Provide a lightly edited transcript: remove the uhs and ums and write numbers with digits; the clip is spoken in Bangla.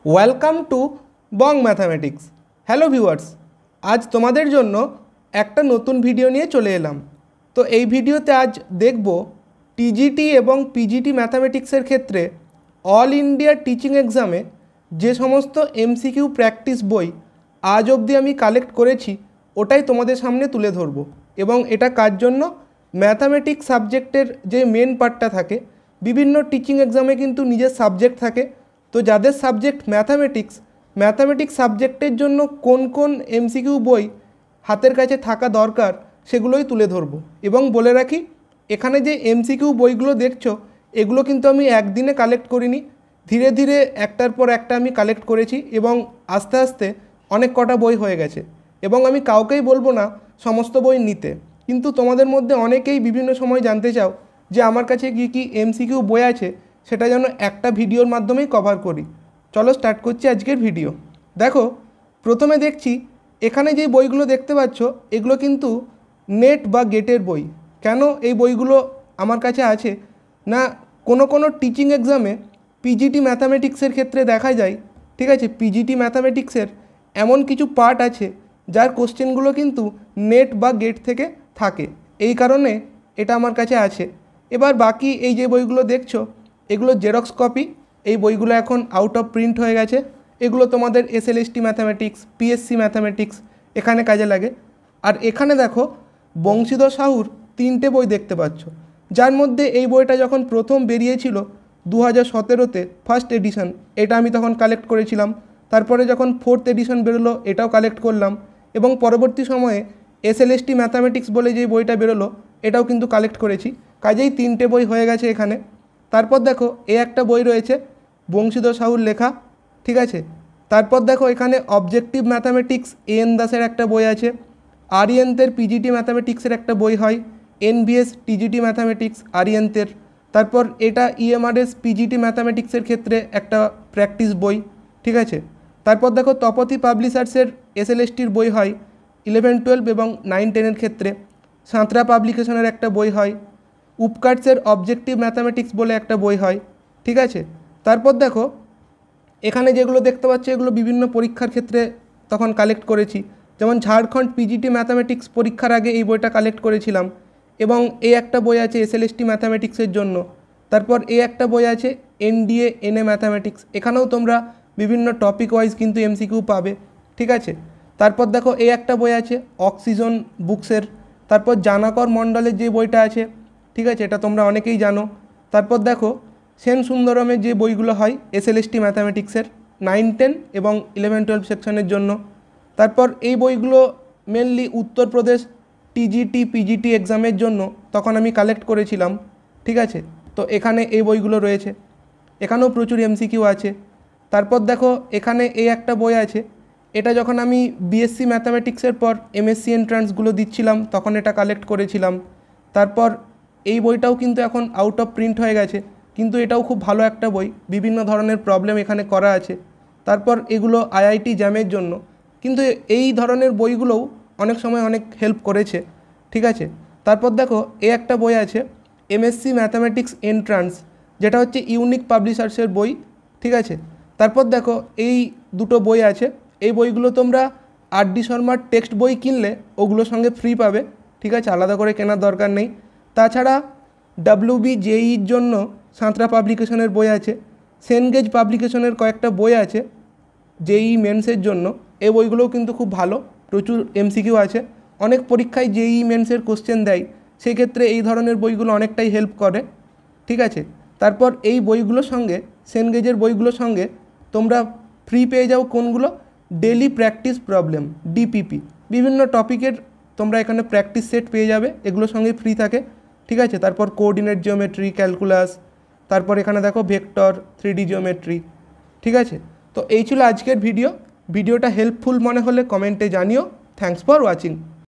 Welcome to Bong mathematics. Hello viewers, আজ তোমাদের জন্য একটা নতুন ভিডিও নিয়ে চলে এলাম। তো এই ভিডিওতে আজ দেখব টিজিটি এবং পিজিটি ম্যাথামেটিক্সের ক্ষেত্রে অল ইন্ডিয়া টিচিং এক্সামে যে সমস্ত এমসিকিউ প্র্যাকটিস বই আজ অবধি আমি কালেক্ট করেছি ওটাই তোমাদের সামনে তুলে ধরব। এবং এটা কার জন্য? ম্যাথামেটিক্স সাবজেক্টের যে মেন পার্টটা থাকে, বিভিন্ন টিচিং এক্সামে কিন্তু নিজের সাবজেক্ট থাকে। তো যাদের সাবজেক্ট ম্যাথামেটিক্স সাবজেক্টের জন্য কোন কোন এমসিকিউ বই হাতের কাছে থাকা দরকার সেগুলোই তুলে ধরবো। এবং বলে রাখি, এখানে যে এমসিকিউ বইগুলো দেখছো এগুলো কিন্তু আমি একদিনে কালেক্ট করিনি, ধীরে ধীরে একটার পর একটা আমি কালেক্ট করেছি এবং আস্তে আস্তে অনেক কটা বই হয়ে গেছে। এবং আমি কাউকেই বলবো না সমস্ত বই নিতে, কিন্তু তোমাদের মধ্যে অনেকেই বিভিন্ন সময় জানতে চাও যে আমার কাছে কী কী এমসিকিউ বই আছে সেটা যেন একটা ভিডিওর মাধ্যমেই কভার করি। চলো স্টার্ট করছি আজকের ভিডিও। দেখো, প্রথমে দেখছি এখানে যেই বইগুলো দেখতে পাচ্ছ এগুলো কিন্তু নেট বা গেটের বই। কেন এই বইগুলো আমার কাছে আছে না, কোনো টিচিং এক্সামে পিজিটি ম্যাথামেটিক্সের ক্ষেত্রে দেখা যায়, ঠিক আছে, পিজিটি ম্যাথামেটিক্সের এমন কিছু পার্ট আছে যার কোশ্চেনগুলো কিন্তু নেট বা গেট থেকে থাকে, এই কারণে এটা আমার কাছে আছে। এবার বাকি এই যে বইগুলো দেখছো এগুলো জেরক্স কপি, এই বইগুলো এখন আউট অফ প্রিন্ট হয়ে গেছে। এগুলো তোমাদের এসএলএসটি ম্যাথামেটিক্স, পিএসসি ম্যাথামেটিক্স এখানে কাজে লাগে। আর এখানে দেখো বংশীধর সাহুর 3টে বই দেখতে পাচ্ছ, যার মধ্যে এই বইটা যখন প্রথম বেরিয়েছিল 2017-তে ফার্স্ট এডিশন, এটা আমি তখন কালেক্ট করেছিলাম। তারপরে যখন 4th এডিশন বেরোলো এটাও কালেক্ট করলাম, এবং পরবর্তী সময়ে এসএলএসটি ম্যাথামেটিক্স বলে যে বইটা বেরোলো এটাও কিন্তু কালেক্ট করেছি। কাজেই 3টে বই হয়ে গেছে এখানে। তারপর দেখো একটা বই রয়েছে বংশীধর সাহুর লেখা, ঠিক আছে। তারপর দেখো এখানে অবজেক্টিভ ম্যাথামেটিক্স এন দাসের একটা বই আছে, আরিয়েন্তের পিজিটি ম্যাথামেটিক্সের একটা বই হয়, এনভিএস টিজিটি ম্যাথামেটিক্স আরিয়েন্তের। তারপর এটা ইএমআরএস পিজিটি ম্যাথামেটিক্সের ক্ষেত্রে একটা প্র্যাকটিস বই, ঠিক আছে। তারপর দেখো তপতি পাবলিশার্সের এসএলএসটির বই হয় 11, 12 এবং 9, 10-এর ক্ষেত্রে। সাঁতরা পাবলিকেশনের একটা বই হয়, উপকার্টসের অবজেক্টিভ ম্যাথামেটিক্স বলে একটা বই হয়, ঠিক আছে। তারপর দেখো এখানে যেগুলো দেখতে পাচ্ছ এগুলো বিভিন্ন পরীক্ষার ক্ষেত্রে তখন কালেক্ট করেছি, যেমন ঝাড়খণ্ড পিজিটি ম্যাথামেটিক্স পরীক্ষার আগে এই বইটা কালেক্ট করেছিলাম। এবং একটা বই আছে এসএলএসটি ম্যাথামেটিক্সের জন্য। তারপর একটা বই আছে এনডিএ এনএ ম্যাথামেটিক্স, এখানেও তোমরা বিভিন্ন টপিক ওয়াইজ কিন্তু এমসিকিউ পাবে, ঠিক আছে। তারপর দেখো একটা বই আছে অক্সিজন বুকসের। তারপর জানাকর মণ্ডলের যে বইটা আছে, ঠিক আছে, এটা তোমরা অনেকেই জানো। তারপর দেখো সেন সুন্দরমের যে বইগুলো হয় এসএলএসটি ম্যাথামেটিক্সের 9, 10 এবং 11, 12 সেকশনের জন্য। তারপর এই বইগুলো মেনলি উত্তরপ্রদেশ টিজিটি পিজিটি এক্সামের জন্য তখন আমি কালেক্ট করেছিলাম, ঠিক আছে। তো এখানে এই বইগুলো রয়েছে, এখানেও প্রচুর এমসিকিউ আছে। তারপর দেখো এখানে একটা বই আছে, এটা যখন আমি বিএসসি ম্যাথামেটিক্সের পর এমএসসি এন্ট্রান্সগুলো দিচ্ছিলাম তখন এটা কালেক্ট করেছিলাম। তারপর এই বইটাও কিন্তু এখন আউট অফ প্রিন্ট হয়ে গেছে, কিন্তু এটাও খুব ভালো একটা বই, বিভিন্ন ধরনের প্রবলেম এখানে করা আছে। তারপর এগুলো আইআইটি জ্যামের জন্য, কিন্তু এই ধরনের বইগুলোও অনেক সময় অনেক হেল্প করেছে, ঠিক আছে। তারপর দেখো একটা বই আছে এমএসসি ম্যাথামেটিক্স এন্ট্রান্স, যেটা হচ্ছে ইউনিক পাবলিশার্সের বই, ঠিক আছে। তারপর দেখো এই দুটো বই আছে, এই বইগুলো তোমরা আর.ডি. শর্মার টেক্সট বই কিনলে ওগুলোর সঙ্গে ফ্রি পাবে, ঠিক আছে, আলাদা করে কেনার দরকার নেই। তাছাড়া ডাব্লিউবি জেইর জন্য সাঁতরা পাবলিকেশনের বই আছে, সেনগেজ পাবলিকেশনের কয়েকটা বই আছে জেই মেন্সের জন্য, এই বইগুলোও কিন্তু খুব ভালো, প্রচুর এমসিকিউ আছে, অনেক পরীক্ষায় জেই মেন্সের কোশ্চেন দেয়, সেক্ষেত্রে এই ধরনের বইগুলো অনেকটাই হেল্প করে, ঠিক আছে। তারপর এই বইগুলোর সঙ্গে সেনগেজের বইগুলোর সঙ্গে তোমরা ফ্রি পেয়ে যাও কোনগুলো? ডেলি প্র্যাকটিস প্রবলেম, ডিপিপি, বিভিন্ন টপিকের তোমরা এখানে প্র্যাকটিস সেট পেয়ে যাবে, এগুলোর সঙ্গে ফ্রি থাকে, ঠিক আছে। তারপর কোঅর্ডিনেট জিওমেট্রি, ক্যালকুলাস, তারপর এখানে দেখো ভেক্টর, 3D জিওমেট্রি, ঠিক আছে। তো এই ছিল আজকের ভিডিওটা হেল্পফুল মনে হলে কমেন্টে জানিও। Thanks for watching.